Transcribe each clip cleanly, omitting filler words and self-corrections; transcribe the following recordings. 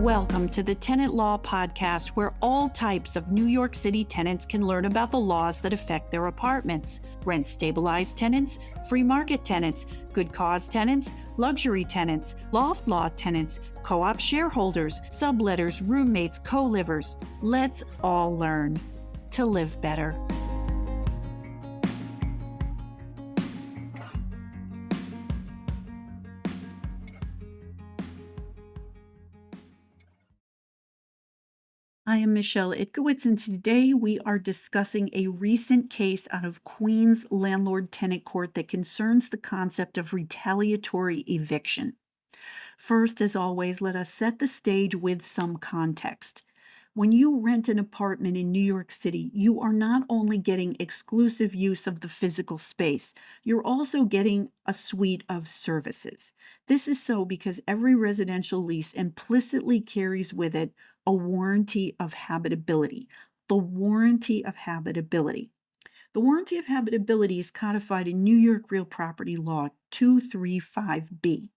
Welcome to the Tenant Law Podcast, where all types of New York City tenants can learn about the laws that affect their apartments. Rent-stabilized tenants, free market tenants, good cause tenants, luxury tenants, loft law tenants, co-op shareholders, subletters, roommates, co-livers. Let's all learn to live better. I am Michelle Itkowitz, and today we are discussing a recent case out of Queens Landlord-Tenant Court that concerns the concept of retaliatory eviction. First, as always, let us set the stage with some context. When you rent an apartment in New York City, you are not only getting exclusive use of the physical space, you're also getting a suite of services. This is so because every residential lease implicitly carries with it a warranty of habitability. The warranty of habitability. The warranty of habitability is codified in New York Real Property Law 235B.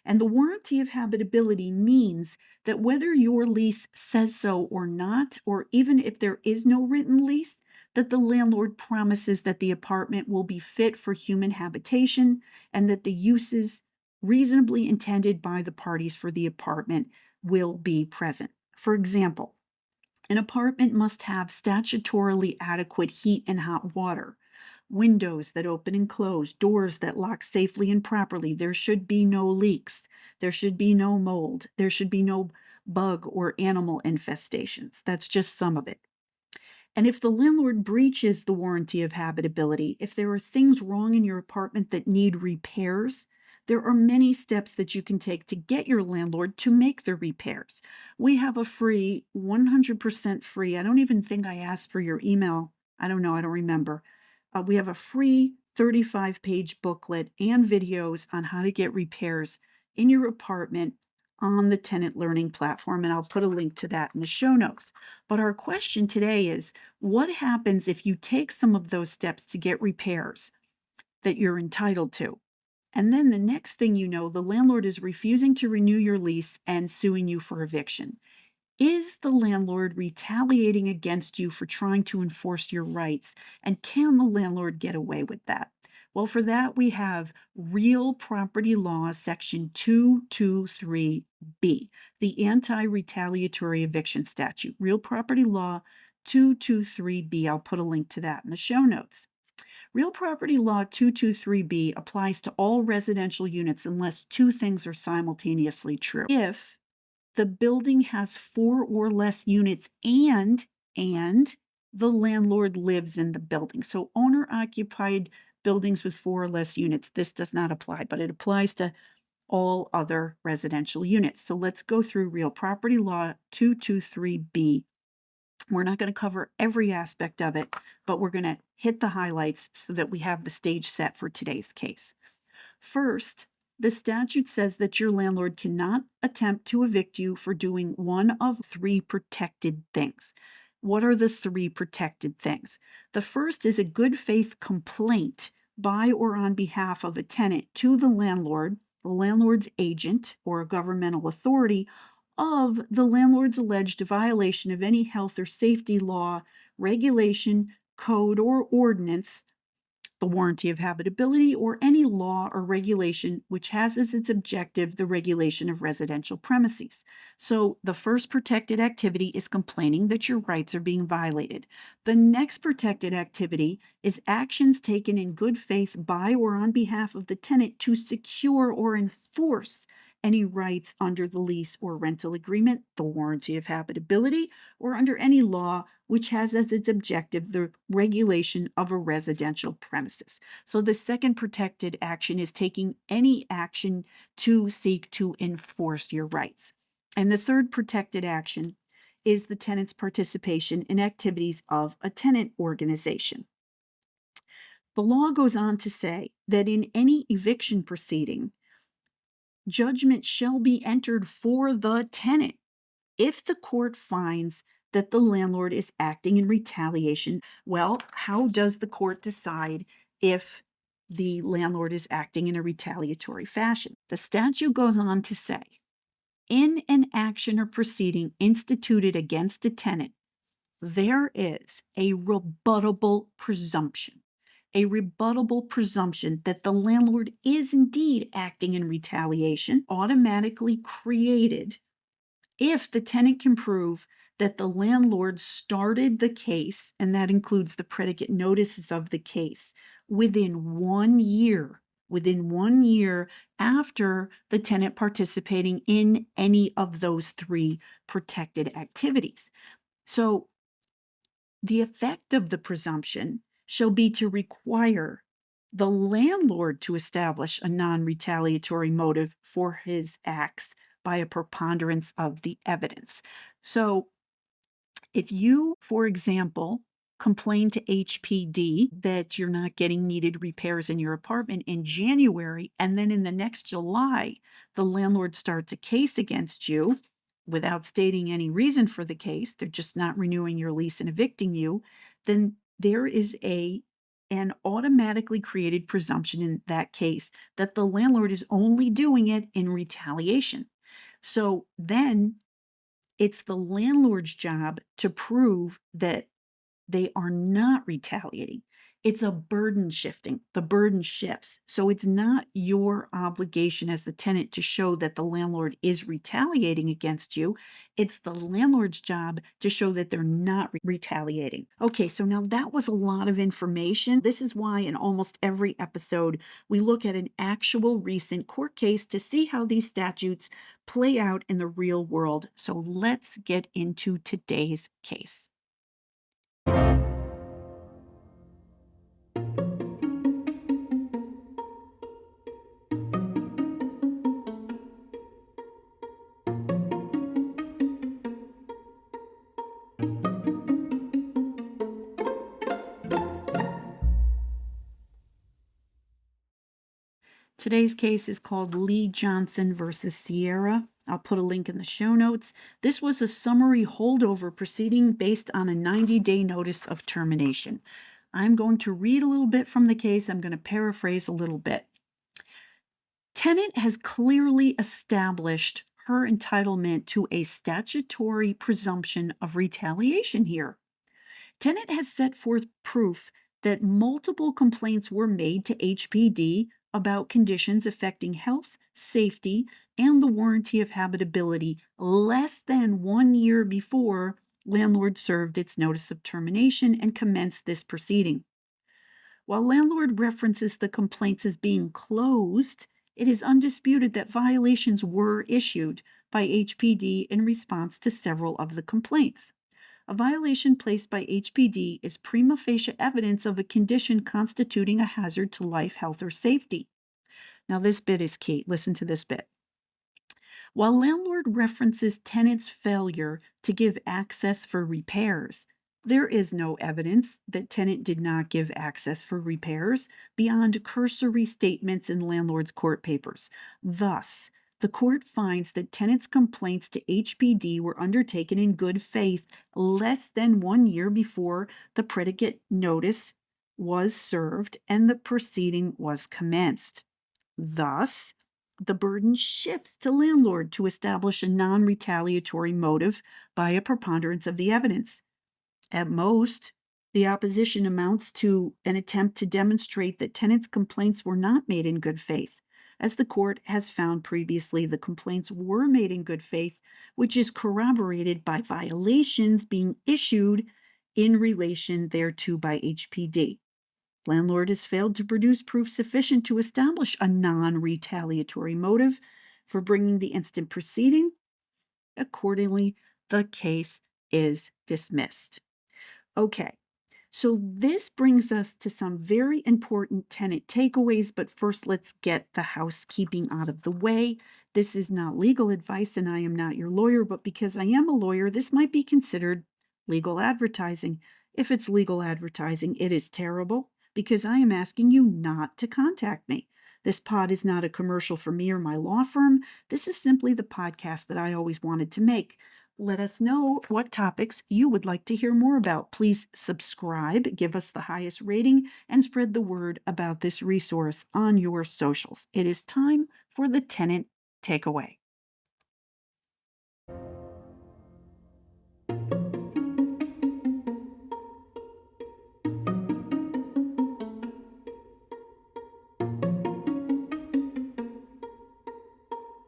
And the warranty of habitability means that whether your lease says so or not, or even if there is no written lease, that the landlord promises that the apartment will be fit for human habitation and that the uses reasonably intended by the parties for the apartment will be present. For example, an apartment must have statutorily adequate heat and hot water, windows that open and close, doors that lock safely and properly. There should be no leaks. There should be no mold. There should be no bug or animal infestations. That's just some of it. And if the landlord breaches the warranty of habitability, if there are things wrong in your apartment that need repairs, there are many steps that you can take to get your landlord to make the repairs. We have a free, 100% free, I don't even think I asked for your email. I don't know, I don't remember. We have a free 35-page booklet and videos on how to get repairs in your apartment on the tenant learning platform, and I'll put a link to that in the show notes. But our question today is, what happens if you take some of those steps to get repairs that you're entitled to? And then the next thing you know, the landlord is refusing to renew your lease and suing you for eviction. Is the landlord retaliating against you for trying to enforce your rights? And can the landlord get away with that? Well, for that, we have Real Property Law, Section 223B, the anti-retaliatory-eviction statute. Real Property Law 223B. I'll put a link to that in the show notes. Real Property Law 223B applies to all residential units unless two things are simultaneously true. If the building has 4 or less units and the landlord lives in the building. So owner-occupied buildings with 4 or less units, this does not apply, but it applies to all other residential units. So let's go through Real Property Law 223B. We're not going to cover every aspect of it, but we're going to hit the highlights so that we have the stage set for today's case. First, the statute says that your landlord cannot attempt to evict you for doing one of 3 protected things. What are the 3 protected things? The first is a good faith complaint by or on behalf of a tenant to the landlord's agent, or a governmental authority, of the landlord's alleged violation of any health or safety law, regulation, code, or ordinance, the warranty of habitability, or any law or regulation which has as its objective the regulation of residential premises. So the first protected activity is complaining that your rights are being violated. The next protected activity is actions taken in good faith by or on behalf of the tenant to secure or enforce any rights under the lease or rental agreement, the warranty of habitability, or under any law which has as its objective the regulation of a residential premises. So the second protected action is taking any action to seek to enforce your rights. And the third protected action is the tenant's participation in activities of a tenant organization. The law goes on to say that in any eviction proceeding, judgment shall be entered for the tenant if the court finds that the landlord is acting in retaliation. Well, how does the court decide if the landlord is acting in a retaliatory fashion? The statute goes on to say In an action or proceeding instituted against a tenant, there is a rebuttable presumption that the landlord is indeed acting in retaliation, automatically created if the tenant can prove that the landlord started the case, and that includes the predicate notices of the case, within 1 year after the tenant participating in any of those three protected activities. So the effect of the presumption shall be to require the landlord to establish a non-retaliatory motive for his acts by a preponderance of the evidence. So if you, for example, complain to HPD that you're not getting needed repairs in your apartment in January, and then in the next July, the landlord starts a case against you without stating any reason for the case, they're just not renewing your lease and evicting you, then there is an automatically created presumption in that case that the landlord is only doing it in retaliation. So then it's the landlord's job to prove that they are not retaliating. It's a burden shifting. The burden shifts. So it's not your obligation as the tenant to show that the landlord is retaliating against you. It's the landlord's job to show that they're not retaliating. Okay, so now that was a lot of information. This is why in almost every episode we look at an actual recent court case to see how these statutes play out in the real world. So let's get into today's case. Today's case is called Lee Johnson versus Sierra. I'll put a link in the show notes. This was a summary holdover proceeding based on a 90-day notice of termination. I'm going to read a little bit from the case. I'm going to paraphrase a little bit. Tenant has clearly established her entitlement to a statutory presumption of retaliation here. Tenant has set forth proof that multiple complaints were made to HPD about conditions affecting health, safety, and the warranty of habitability less than 1 year before landlord served its notice of termination and commenced this proceeding. While landlord references the complaints as being closed, it is undisputed that violations were issued by HPD in response to several of the complaints. A violation placed by HPD is prima facie evidence of a condition constituting a hazard to life, health, or safety. Now, this bit is key. Listen to this bit. While landlord references tenant's failure to give access for repairs, there is no evidence that tenant did not give access for repairs beyond cursory statements in landlord's court papers. Thus, the court finds that tenant's complaints to HPD were undertaken in good faith less than 1 year before the predicate notice was served and the proceeding was commenced. Thus, the burden shifts to landlord to establish a non-retaliatory motive by a preponderance of the evidence. At most, the opposition amounts to an attempt to demonstrate that tenant's complaints were not made in good faith. As the court has found previously, the complaints were made in good faith, which is corroborated by violations being issued in relation thereto by HPD. Landlord has failed to produce proof sufficient to establish a non-retaliatory motive for bringing the instant proceeding. Accordingly, the case is dismissed. Okay, so this brings us to some very important tenant takeaways, but first let's get the housekeeping out of the way. This is not legal advice and I am not your lawyer, but because I am a lawyer, this might be considered legal advertising. If it's legal advertising, it is terrible because I am asking you not to contact me. This pod is not a commercial for me or my law firm. This is simply the podcast that I always wanted to make. Let us know what topics you would like to hear more about. Please subscribe, give us the highest rating, and spread the word about this resource on your socials. It is time for the tenant takeaway.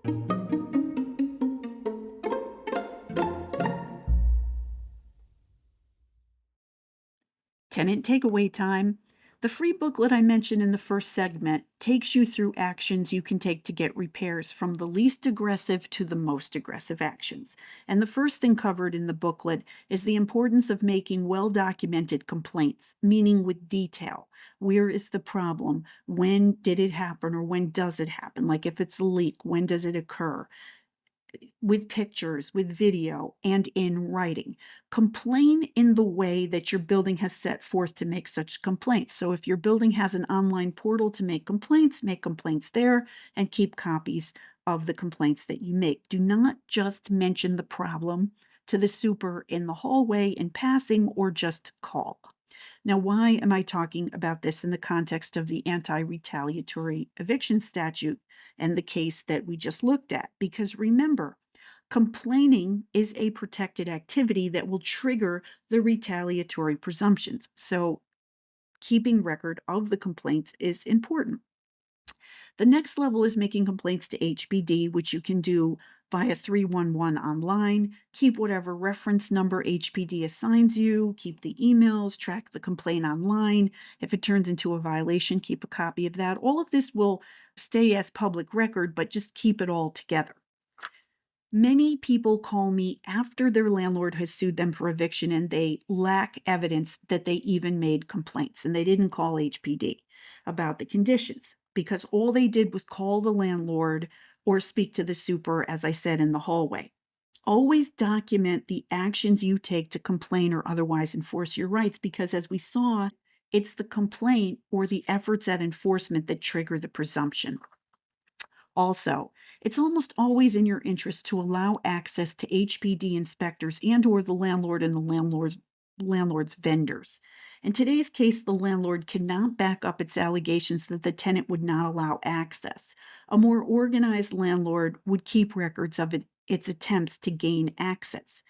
Tenant takeaway time. The free booklet I mentioned in the first segment takes you through actions you can take to get repairs from the least aggressive to the most aggressive actions. And the first thing covered in the booklet is the importance of making well documented complaints, meaning with detail. Where is the problem? When did it happen or when does it happen? Like if it's a leak, when does it occur? With pictures, with video, and in writing. Complain in the way that your building has set forth to make such complaints. So if your building has an online portal to make complaints there and keep copies of the complaints that you make. Do not just mention the problem to the super in the hallway in passing or just call. Now, why am I talking about this in the context of the anti-retaliatory eviction statute and the case that we just looked at? Because remember, complaining is a protected activity that will trigger the retaliatory presumptions. So, keeping record of the complaints is important. The next level is making complaints to HPD, which you can do via 311 online. Keep whatever reference number HPD assigns you, keep the emails, track the complaint online. If it turns into a violation, keep a copy of that. All of this will stay as public record, but just keep it all together. Many people call me after their landlord has sued them for eviction and they lack evidence that they even made complaints and they didn't call HPD about the conditions because all they did was call the landlord or speak to the super, as I said, in the hallway. Always document the actions you take to complain or otherwise enforce your rights because, as we saw, it's the complaint or the efforts at enforcement that trigger the presumption. Also, it's almost always in your interest to allow access to HPD inspectors and or the landlord and the landlord's vendors. In today's case, the landlord cannot back up its allegations that the tenant would not allow access. A more organized landlord would keep records of its attempts to gain access.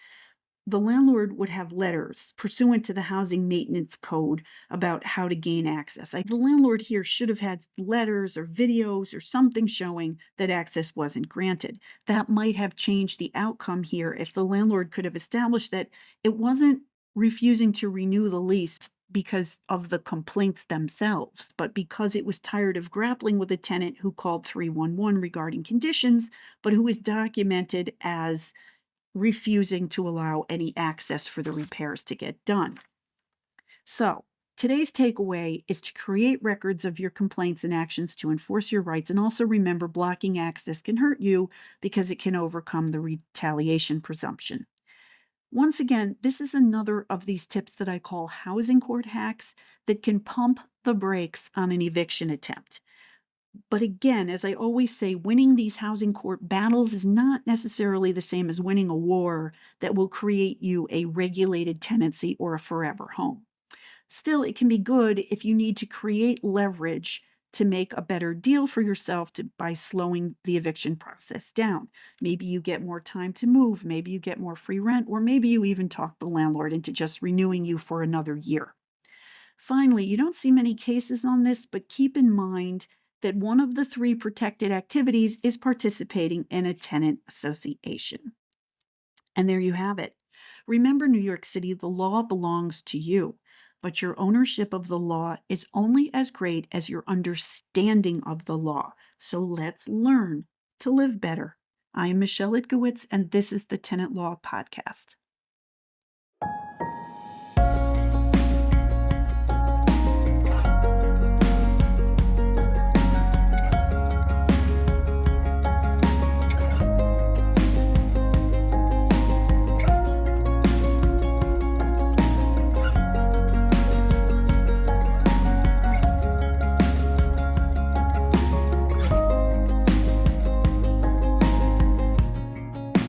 The landlord would have letters pursuant to the housing maintenance code about how to gain access. The landlord here should have had letters or videos or something showing that access wasn't granted. That might have changed the outcome here if the landlord could have established that it wasn't refusing to renew the lease because of the complaints themselves, but because it was tired of grappling with a tenant who called 311 regarding conditions, but who is documented as refusing to allow any access for the repairs to get done. So, today's takeaway is to create records of your complaints and actions to enforce your rights, and also remember blocking access can hurt you because it can overcome the retaliation presumption. Once again, this is another of these tips that I call housing court hacks that can pump the brakes on an eviction attempt. But again, as I always say, winning these housing court battles is not necessarily the same as winning a war that will create you a regulated tenancy or a forever home. Still, it can be good if you need to create leverage to make a better deal for yourself by slowing the eviction process down. Maybe you get more time to move, maybe you get more free rent, or maybe you even talk the landlord into just renewing you for another year. Finally, you don't see many cases on this, but keep in mind that one of the three protected activities is participating in a tenant association. And there you have it. Remember, New York City, the law belongs to you, but your ownership of the law is only as great as your understanding of the law. So let's learn to live better. I am Michelle Itkowitz, and this is the Tenant Law Podcast.